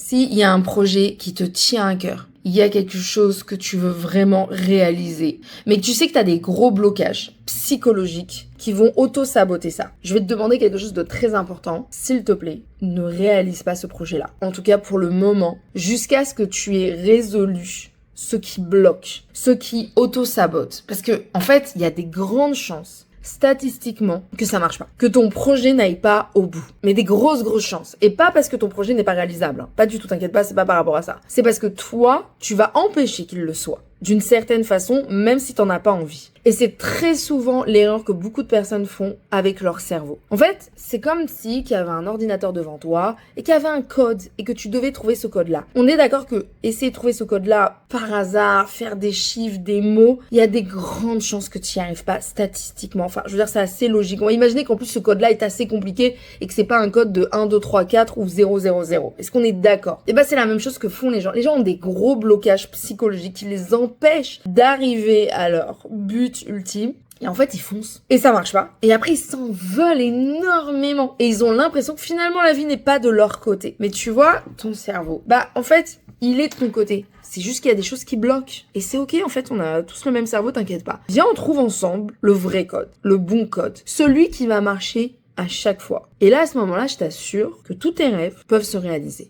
s'il y a un projet qui te tient à cœur, il y a quelque chose que tu veux vraiment réaliser, mais que tu sais que tu as des gros blocages psychologiques qui vont auto-saboter ça. Je vais te demander quelque chose de très important. S'il te plaît, ne réalise pas ce projet-là. En tout cas, pour le moment, jusqu'à ce que tu aies résolu ce qui bloque, ce qui auto-sabote. Parce que, en fait, il y a des grandes chances statistiquement que ça marche pas, que ton projet n'aille pas au bout, mais des grosses chances, et pas parce que ton projet n'est pas réalisable, pas du tout, t'inquiète pas, c'est pas par rapport à ça, c'est parce que toi, tu vas empêcher qu'il le soit, d'une certaine façon, même si t'en as pas envie. Et c'est très souvent l'erreur que beaucoup de personnes font avec leur cerveau. En fait, c'est comme si qu'il y avait un ordinateur devant toi et qu'il y avait un code et que tu devais trouver ce code-là. On est d'accord que essayer de trouver ce code-là par hasard, faire des chiffres, des mots, il y a des grandes chances que tu n'y arrives pas statistiquement. Enfin, je veux dire, c'est assez logique. On va imaginer qu'en plus ce code-là est assez compliqué et que c'est pas un code de 1, 2, 3, 4 ou 0, 0, 0. Est-ce qu'on est d'accord? Et ben, c'est la même chose que font les gens. Les gens ont des gros blocages psychologiques qui les empêchent d'arriver à leur but ultime. Et en fait, ils foncent. Et ça marche pas. Et après, ils s'en veulent énormément. Et ils ont l'impression que finalement, la vie n'est pas de leur côté. Mais tu vois, ton cerveau, en fait, il est de ton côté. C'est juste qu'il y a des choses qui bloquent. Et c'est ok, en fait, on a tous le même cerveau, t'inquiète pas. Viens, on trouve ensemble le vrai code, le bon code. Celui qui va marcher à chaque fois. Et là, à ce moment-là, je t'assure que tous tes rêves peuvent se réaliser.